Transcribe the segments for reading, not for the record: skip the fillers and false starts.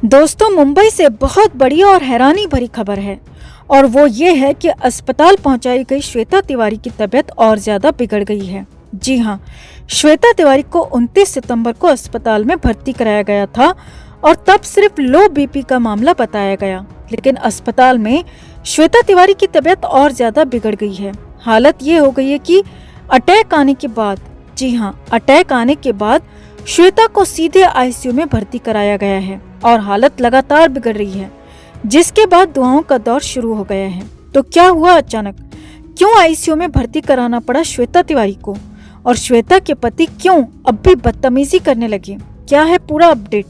दोस्तों, मुंबई से बहुत बड़ी और हैरानी भरी खबर है और वो ये है कि अस्पताल पहुंचाई गई श्वेता तिवारी की तबीयत और ज्यादा बिगड़ गई है। जी हाँ, श्वेता तिवारी को 29 सितंबर को अस्पताल में भर्ती कराया गया था और तब सिर्फ लो बीपी का मामला बताया गया, लेकिन अस्पताल में श्वेता तिवारी की तबीयत और ज्यादा बिगड़ गई है। हालत ये हो गई है कि अटैक आने के बाद, जी हाँ, अटैक आने के बाद श्वेता को सीधे आईसीयू में भर्ती कराया गया है और हालत लगातार बिगड़ रही है, जिसके बाद दुआओं का दौर शुरू हो गया है। तो क्या हुआ अचानक? क्यों आईसीयू में भर्ती कराना पड़ा श्वेता तिवारी को? और श्वेता के पति क्यों अब भी बदतमीजी करने लगे? क्या है पूरा अपडेट,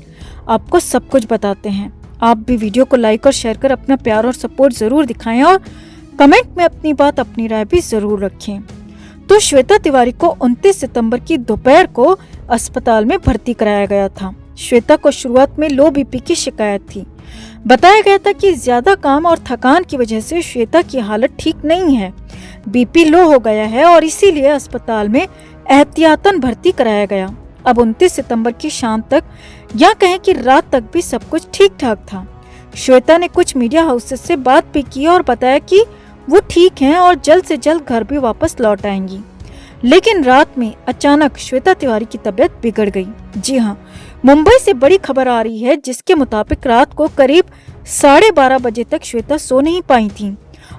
आपको सब कुछ बताते हैं। आप भी वीडियो को लाइक और शेयर कर अपना प्यार और सपोर्ट जरूर दिखाएं और कमेंट में अपनी बात, अपनी राय भी जरूर रखें। तो श्वेता तिवारी को 29 सितंबर की दोपहर को अस्पताल में भर्ती कराया गया था। श्वेता को शुरुआत में लो बीपी की शिकायत थी। बताया गया था कि ज्यादा काम और थकान की वजह से श्वेता की हालत ठीक नहीं है, बीपी लो हो गया है और इसीलिए अस्पताल में एहतियातन भर्ती कराया गया। अब 29 सितंबर की शाम तक या कहें कि रात तक भी सब कुछ ठीक ठाक था। श्वेता ने कुछ मीडिया हाउसेस से बात भी की और बताया कि वो ठीक हैं और जल्द से जल्द घर भी वापस लौट आएंगी। लेकिन रात में अचानक श्वेता तिवारी की तबीयत बिगड़ गई। जी हाँ, मुंबई से बड़ी खबर आ रही है जिसके मुताबिक रात को करीब 12:30 बजे तक श्वेता सो नहीं पाई थी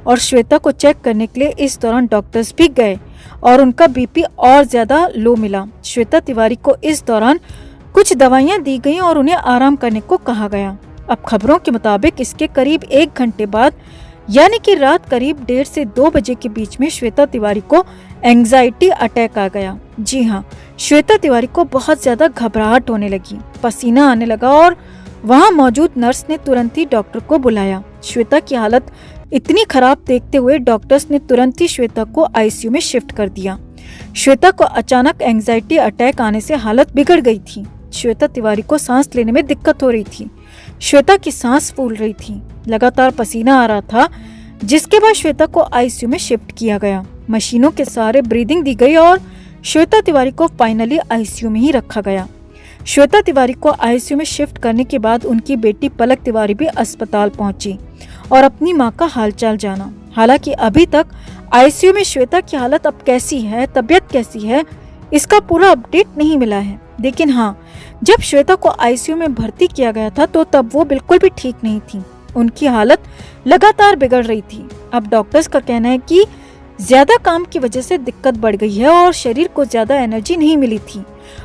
और श्वेता को चेक करने के लिए इस दौरान डॉक्टर्स भी गए और उनका बीपी और ज्यादा लो मिला। श्वेता तिवारी को इस दौरान कुछ दवाइयां दी गई और उन्हें आराम करने को कहा गया। अब खबरों के मुताबिक इसके करीब 1 घंटे बाद, यानी कि रात करीब 1:30 से 2 बजे के बीच में श्वेता तिवारी को एंजाइटी अटैक आ गया। जी हाँ, श्वेता तिवारी को बहुत ज्यादा घबराहट होने लगी, पसीना आने लगा और वहाँ मौजूद नर्स ने तुरंत ही डॉक्टर को बुलाया। श्वेता की हालत इतनी खराब देखते हुए डॉक्टर्स ने तुरंत ही श्वेता को आईसीयू में शिफ्ट कर दिया। श्वेता को अचानक एंजाइटी अटैक आने से हालत बिगड़ गई थी। श्वेता तिवारी को सांस लेने में दिक्कत हो रही थी, श्वेता की सांस फूल रही थी, लगातार पसीना आ रहा था, जिसके बाद श्वेता को आईसीयू में शिफ्ट किया गया। मशीनों के सहारे ब्रीदिंग दी गई और श्वेता तिवारी को फाइनली आईसीयू में ही रखा गया। श्वेता तिवारी को आईसीयू में शिफ्ट करने के बाद उनकी बेटी पलक तिवारी भी अस्पताल पहुंची और अपनी मां का हालचाल जाना। हालांकि अभी तक आईसीयू में श्वेता की हालत अब कैसी है, तबीयत कैसी है, इसका पूरा अपडेट नहीं मिला है। लेकिन हाँ, जब श्वेता को आईसीयू में भर्ती किया गया था तो तब वो बिल्कुल भी ठीक नहीं थी, उनकी हालत लगातार बिगड़ रही थी। अब डॉक्टर्स का कहना है कि ज्यादा काम की वजह से दिक्कत बढ़ गई है और शरीर को ज्यादा एनर्जी नहीं मिली थी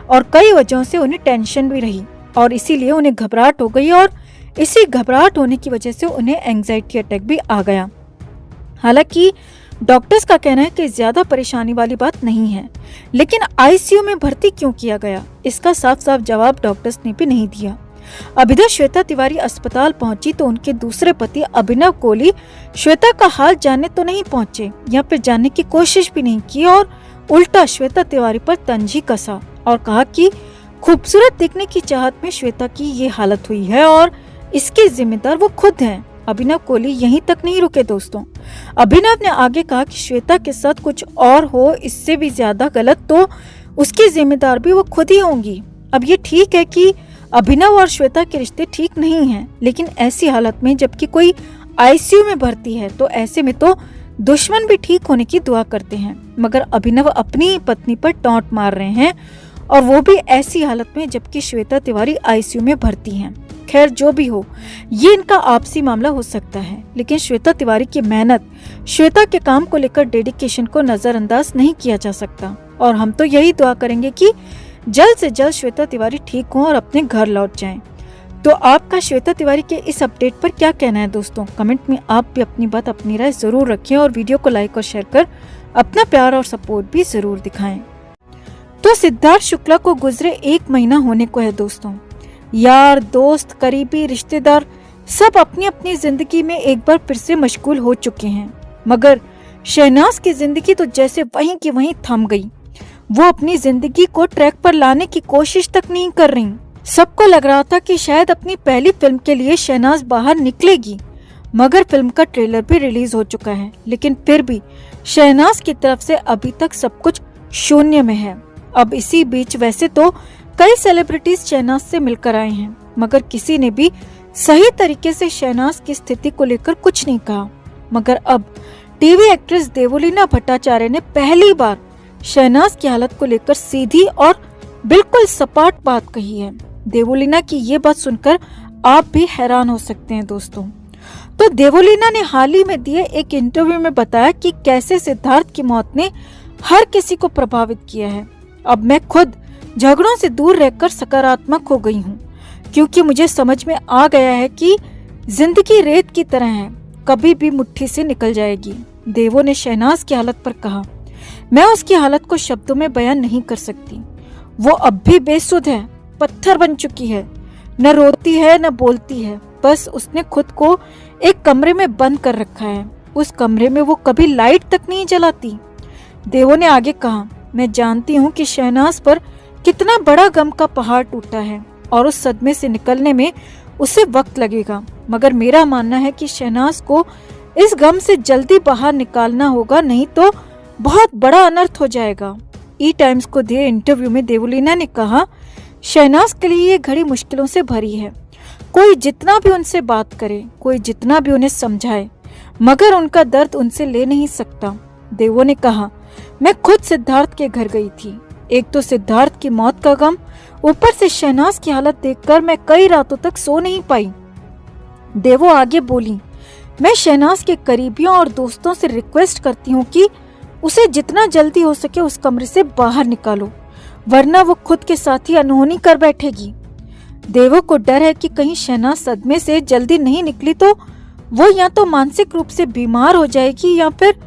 और कई वजहों से उन्हें टेंशन भी रही और इसीलिए उन्हें घबराहट हो गई और इसी घबराहट होने की वजह से उन्हें एंजाइटी अटैक भी आ गया। हालांकि डॉक्टर्स का कहना है कि ज्यादा परेशानी वाली बात नहीं है, लेकिन आईसीयू में भर्ती क्यों किया गया, इसका साफ साफ जवाब डॉक्टर्स ने भी नहीं दिया। अब इधर श्वेता तिवारी अस्पताल पहुंची तो उनके दूसरे पति अभिनव कोहली श्वेता का हाल जानने तो नहीं पहुंचे या फिर जानने की कोशिश भी नहीं की और उल्टा श्वेता तिवारी पर तंज ही कसा और कहा कि खूबसूरत दिखने की चाहत में श्वेता की ये हालत हुई है और इसके जिम्मेदार वो खुद हैं। अभिनव कोहली यहीं तक नहीं रुके दोस्तों, अभिनव ने आगे कहा कि श्वेता के साथ कुछ और हो, इससे भी ज्यादा गलत, तो उसकी जिम्मेदार भी वो खुद ही होंगी। अब ये ठीक है कि अभिनव और श्वेता के रिश्ते ठीक नहीं हैं, लेकिन ऐसी हालत में जबकि कोई आईसीयू में भर्ती है तो ऐसे में तो दुश्मन भी ठीक होने की दुआ करते हैं, मगर अभिनव अपनी पत्नी पर टॉन्ट मार रहे हैं और वो भी ऐसी हालत में जबकि श्वेता तिवारी आईसीयू में भर्ती हैं। खैर, जो भी हो, ये इनका आपसी मामला हो सकता है, लेकिन श्वेता तिवारी की मेहनत, श्वेता के काम को लेकर डेडिकेशन को नजरअंदाज नहीं किया जा सकता और हम तो यही दुआ करेंगे कि जल्द से जल्द श्वेता तिवारी ठीक हों और अपने घर लौट जाएं। तो आपका श्वेता तिवारी के इस अपडेट पर क्या कहना है दोस्तों? कमेंट में आप भी अपनी बात, अपनी राय जरूर रखें और वीडियो को लाइक और शेयर कर अपना प्यार और सपोर्ट भी जरूर दिखाएं। तो सिद्धार्थ शुक्ला को गुजरे 1 महीना होने को है दोस्तों। यार, दोस्त, करीबी रिश्तेदार सब अपनी अपनी जिंदगी में एक बार फिर से मशगूल हो चुके हैं, मगर शहनाज की जिंदगी तो जैसे वहीं की वहीं थम गई। वो अपनी जिंदगी को ट्रैक पर लाने की कोशिश तक नहीं कर रही। सबको लग रहा था कि शायद अपनी पहली फिल्म के लिए शहनाज बाहर निकलेगी, मगर फिल्म का ट्रेलर भी रिलीज हो चुका है, लेकिन फिर भी शहनाज की तरफ से अभी तक सब कुछ शून्य में है। अब इसी बीच वैसे तो कई सेलिब्रिटीज शहनाज से मिलकर आए हैं, मगर किसी ने भी सही तरीके से शहनाज की स्थिति को लेकर कुछ नहीं कहा, मगर अब टीवी एक्ट्रेस देवोलीना भट्टाचार्य ने पहली बार शहनाज की हालत को लेकर सीधी और बिल्कुल सपाट बात कही है। देवोलीना की ये बात सुनकर आप भी हैरान हो सकते हैं दोस्तों। तो देवोलीना ने हाल ही में दिए एक इंटरव्यू में बताया कि कैसे सिद्धार्थ की मौत ने हर किसी को प्रभावित किया है। अब मैं खुद झगड़ों से दूर रहकर सकारात्मक हो गई हूँ, क्योंकि मुझे समझ में आ गया है कि जिंदगी रेत की तरह है, कभी भी मुट्ठी से निकल जाएगी। देवो ने शहनाज की हालत पर कहा, मैं उसकी हालत को शब्दों में बयान नहीं कर सकती। वो अब भी बेसुध है, पत्थर बन चुकी है, न रोती है न बोलती है। बस उसने खुद को एक कमरे में बंद कर रखा है। उस कमरे में वो कभी लाइट तक नहीं जलाती। देवो ने आगे कहा, मैं जानती हूँ कि शहनाज पर कितना बड़ा गम का पहाड़ टूटा है और उस सदमे से निकलने में उसे वक्त लगेगा, मगर मेरा मानना है कि शहनाज को इस गम से जल्दी बाहर निकालना होगा, नहीं तो बहुत बड़ा अनर्थ हो जाएगा। ई टाइम्स को दिए इंटरव्यू में देवोलीना ने कहा, शहनाज के लिए ये घड़ी मुश्किलों से भरी है। कोई जितना भी उनसे बात करे, कोई जितना भी उन्हें समझाए, मगर उनका दर्द उनसे ले नहीं सकता। देवो ने कहा, मैं खुद सिद्धार्थ के घर गई थी। एक तो सिद्धार्थ की मौत का गम, ऊपर से शहनाज की हालत देखकर मैं कई रातों तक सो नहीं पाई। देवो आगे बोली, मैं शहनाज के करीबियों और दोस्तों से रिक्वेस्ट करती हूँ कि उसे जितना जल्दी हो सके उस कमरे से बाहर निकालो, वरना वो खुद के साथ ही अनहोनी कर बैठेगी। देवो को डर है कि कहीं शहनाज सदमे से जल्दी नहीं निकली तो वो या तो मानसिक रूप से बीमार हो जाएगी या फिर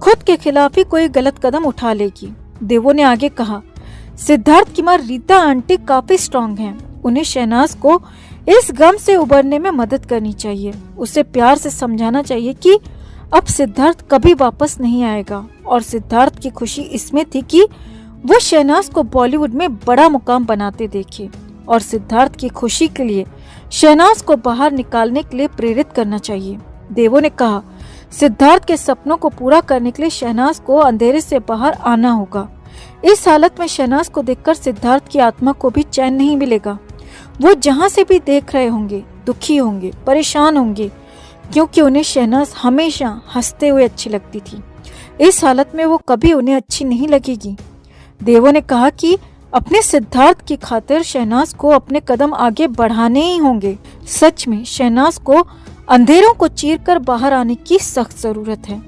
खुद के खिलाफ ही कोई गलत कदम उठा लेगी। देवो ने आगे कहा, सिद्धार्थ की माँ रीता आंटी काफी स्ट्रांग हैं। उन्हें शहनाज को इस गम से उबरने में मदद करनी चाहिए। उसे प्यार से समझाना चाहिए कि अब सिद्धार्थ कभी वापस नहीं आएगा और सिद्धार्थ की खुशी इसमें थी कि वो शहनाज को बॉलीवुड में बड़ा मुकाम बनाते देखे और सिद्धार्थ की खुशी के लिए शहनाज को बाहर निकालने के लिए प्रेरित करना चाहिए। देवो ने कहा, सिद्धार्थ के सपनों को पूरा करने के लिए शहनाज को अंधेरे से बाहर आना होगा। इस हालत में शहनाज को देखकर सिद्धार्थ की आत्मा को भी चैन नहीं मिलेगा। वो जहाँ से भी देख रहे होंगे दुखी होंगे, परेशान होंगे, क्योंकि उन्हें शहनाज हमेशा हंसते हुए अच्छी लगती थी। इस हालत में वो कभी उन्हें अच्छी नहीं लगेगी। देवो ने कहा कि अपने सिद्धार्थ की खातिर शहनाज को अपने कदम आगे बढ़ाने ही होंगे। सच में शहनाज को अंधेरों को चीरकर बाहर आने की सख्त जरूरत है।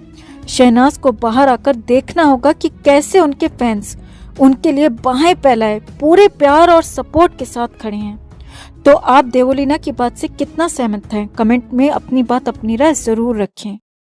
शहनाज को बाहर आकर देखना होगा कि कैसे उनके फैंस उनके लिए बाहें फैलाए पूरे प्यार और सपोर्ट के साथ खड़े हैं। तो आप देवोलीना की बात से कितना सहमत हैं? कमेंट में अपनी बात, अपनी राय जरूर रखें।